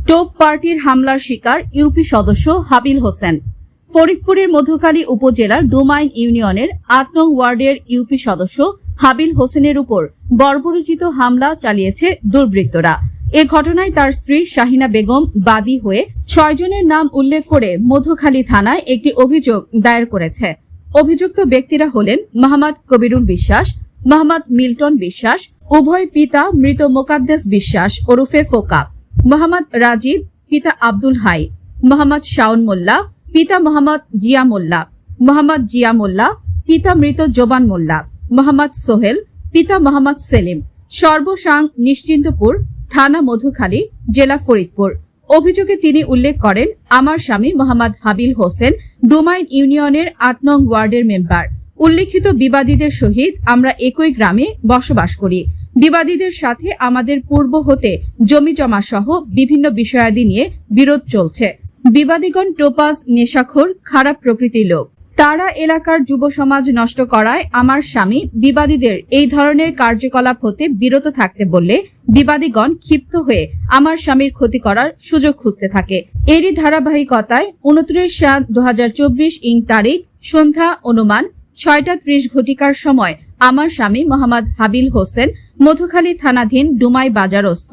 টোপ পার্টির হামলার শিকার ইউপি সদস্য হাবিল হোসেন। ফরিদপুরের মধুখালী উপজেলার ডোমাইন ইউনিয়নের ৮ নং ওয়ার্ডের ইউপি সদস্য হাবিল হোসেনের উপর বর্বরোচিত হামলা চালিয়েছে দুর্বৃত্তরা। এ ঘটনায় তার স্ত্রী শাহিনা বেগম বাদী হয়ে ৬ জনের নাম উল্লেখ করে মধুখালী থানায় একটি অভিযোগ দায়ের করেছে। অভিযুক্ত ব্যক্তিরা হলেন মোহাম্মদ কবিরুল বিশ্বাস, মোহাম্মদ মিল্টন বিশ্বাস, উভয় পিতা মৃত মোকাদ্দেস বিশ্বাস ওরফে ফোকা, মোহাম্মদ রাজীব পিতা আব্দুল হাই, মোহাম্মদ শাওন মোল্লা পিতা মোহাম্মদ জিয়া মোল্লা, মোহাম্মদ জিয়া মোল্লা পিতা মৃত জোবান মোল্লা, মোহাম্মদ সোহেল পিতা মোহাম্মদ সেলিম। সর্বসাং নিশ্চিন্তপুর, থানা মধুখালী, জেলা ফরিদপুর। অভিযোগে তিনি উল্লেখ করেন, আমার স্বামী মোহাম্মদ হাবিল হোসেন ডোমাইন ইউনিয়নের ৮ নং ওয়ার্ডের মেম্বার। উল্লেখিত বিবাদীদের সহিত আমরা একই গ্রামে বসবাস করি। বিবাদীদের সাথে আমাদের পূর্ব হতে জমি জমা সহ বিভিন্ন বিষয়াদি নিয়ে বিরোধ চলছে। বিবাদীগণ টোপাজ, নেশাখোর, খারাপ প্রকৃতির লোক। তারা এলাকার যুব সমাজ নষ্ট করায় আমার স্বামী বিবাদীদের এই ধরনের কার্যকলাপ হতে বিরত থাকতে বললে বিবাদীগণ ক্ষিপ্ত হয়ে আমার স্বামীর ক্ষতি করার সুযোগ খুঁজতে থাকে। এরই ধারাবাহিকতায় ২৯/৭/২০২৪ তারিখ সন্ধ্যা অনুমান ৬টা ৩০ সময় আমার স্বামী মোহাম্মদ হাবিল হোসেন মধুখালী থানাধীন ডুমাই বাজারস্থ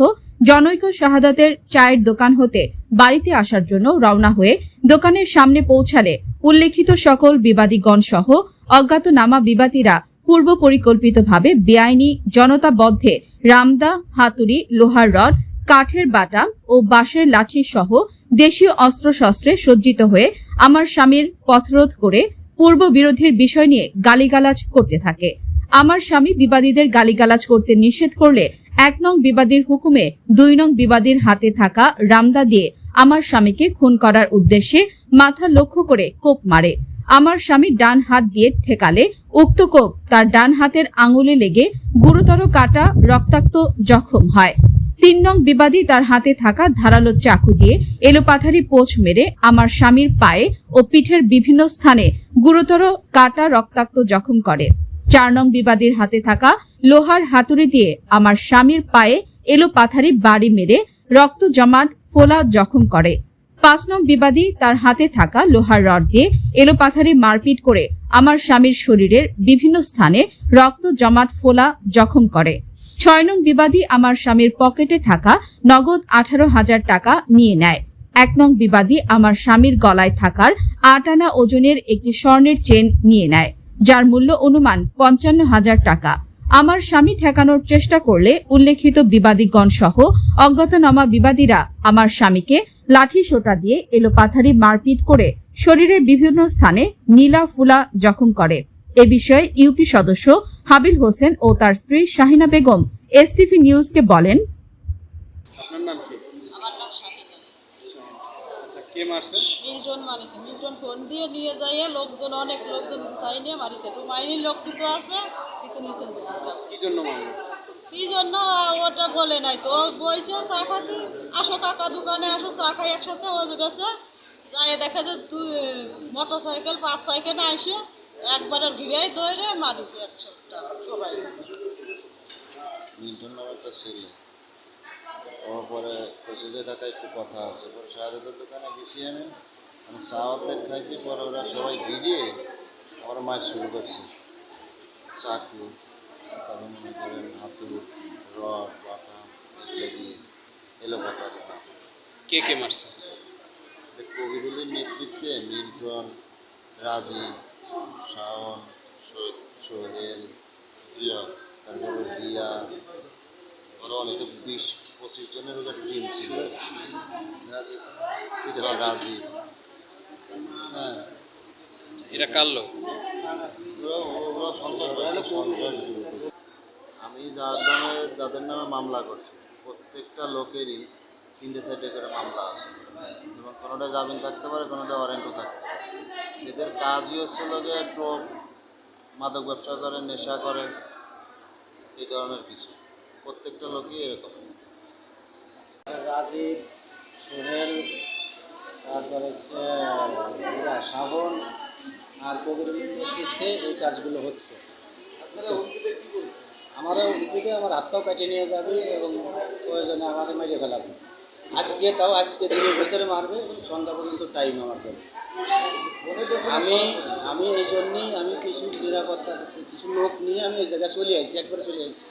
জনৈক শাহাদাতের চায়ের দোকান হতে বাড়িতে আসার জন্য রওনা হয়ে দোকানের সামনে পৌঁছালে উল্লেখিত সকল বিবাদীগণ সহ অজ্ঞাতনামা বিবাদীরা পূর্ব পরিকল্পিতভাবে বেআইনি জনতাবদ্ধে রামদা, হাতুড়ি, লোহার রড, কাঠের বাটাম ও বাঁশের লাঠি সহ দেশীয় অস্ত্রশস্ত্রে সজ্জিত হয়ে আমার স্বামীর পথরোধ করে পূর্ব বিরোধীর বিষয় নিয়ে গালিগালাজ করতে থাকে। আমার স্বামী বিবাদীদের গালিগালাজ করতে নিষেধ করলে ১ নং বিবাদীর হুকুমে ২ নং বিবাদীর হাতে থাকা রামদা দিয়ে আমার স্বামীকে খুন করার উদ্দেশ্যে মাথা লক্ষ্য করে কোপ মারে। আমার স্বামী ডান হাত দিয়ে ঠেকালে উক্ত কোপ তার ডান হাতের আঙুলে লেগে গুরুতর কাটা রক্তাক্ত জখম হয়। ৩ নং বিবাদী তার হাতে থাকা ধারালো চাকু দিয়ে এলোপাথারি পোঁচ মেরে আমার স্বামীর পায়ে ও পিঠের বিভিন্ন স্থানে গুরুতর কাটা রক্তাক্ত জখম করে। ৪ নং বিবাদীর হাতে থাকা লোহার হাতুড়ি দিয়ে আমার স্বামীর পায়ে এলোপাথারি বাড়ি মেরে রক্ত জমাট ফোলা জখম করে। ৫ নং বিবাদী তার হাতে থাকা লোহার রড দিয়ে এলোপাথারি মারপিট করে আমার স্বামীর শরীরের বিভিন্ন স্থানে রক্ত জমাট ফোলা জখম করে। ৬ নং বিবাদী আমার স্বামীর পকেটে থাকা নগদ ১৮,০০০ টাকা নিয়ে নেয়। ১ নং বিবাদী আমার স্বামীর গলায় থাকার ৮ আনা ওজনের একটি স্বর্ণের চেন নিয়ে নেয়, যার মূল্য অনুমান ৫৫,০০০ টাকা। আমার স্বামী ঠেকানোর চেষ্টা করলে উল্লেখিত বিবাদীগণ সহ অজ্ঞাতনামা বিবাদীরা আমার স্বামীকে লাঠি সোটা দিয়ে এলোপাথারি মারপিট করে শরীরের বিভিন্ন স্থানে নীলা ফুলা জখম করে। এ বিষয়ে ইউপি সদস্য হাবিল হোসেন ও তার স্ত্রী শাহিনা বেগম এসটিভি নিউজকে বলেন, আপনার নাম কি? আমার নাম শাহিনা। আচ্ছা, কে মারছে? মিল্টন মারিছে। মিল্টন ফোন দিয়ে নিয়ে যাইয়ে লোকজন, অনেক লোকজন চাই নিয়ে মারিছে। তো মাইনির লোক কিছু আছে, কিছু নিচেন থেকে আছে। কি জন্য মারলো? কি জন্য ওটা বলে নাই তো। বলছে চা খাতে আসো কাকা, দোকানে আসো, চা খাই একসাথে। ও গেছে যাই দেখা যায় 2 মোটরসাইকেল 5-6 না আসে একবার ঘিরেই দৌড়ে মারিছে একসাথে সবাই। মিল্টন নামের একটা ছেলে, ও পরে কচি যে টাকা একটু কথা আছে, পরে শাহাদাতের দোকানে গেছি আমি চা অর্ধেক খাইছি। পরে ওরা সবাই ভিড়িয়ে আমার মাছ শুরু করছে, চাকু, তারপর মনে করেন হাতুড়, রড, বাটা এগুলো দিয়ে এলোপাতারি। কে কে মারছে? কবিরুলের নেতৃত্বে মিল্টন, রাজীব, শাওন, সোহেল, জিয়া, তারপরে জিয়া, আরো অনেক 20-25 জনের ওদের টিম ছিল। রাজীব, হ্যাঁ, এরা কার লোক? ওরা সন্ত্রাস। আমি যাদের নামে মামলা করছি প্রত্যেকটা লোকেরই 3-4টে করে মামলা আছে, যেমন কোনোটা জামিন থাকতে পারে, কোনোটা ওয়ারেন্টও থাকতে পারে। এদের কাজই হচ্ছিল যে একটু মাদক ব্যবসা করে, নেশা করে, এই ধরনের কিছু। প্রত্যেকটা লোকই এরকম। রাজীব, সোহেল, তারপরে শ্রাবণ আর কবিরের নেতৃত্বে এই কাজগুলো হচ্ছে। আমারও উদ্ভিদে আমার হাত পাও কাটিয়ে নিয়ে যাবে এবং প্রয়োজনে আমাকে মেরে ফেলাবে। আজকে দিনের ভিতরে মারবে এবং সন্ধ্যা পর্যন্ত টাইম আমার জন্য। আমি এই জন্যেই আমি কিছু নিরাপত্তা কিছু লোক নিয়ে আমি ওই জায়গায় চলে আসি, একবারে চলে আসি।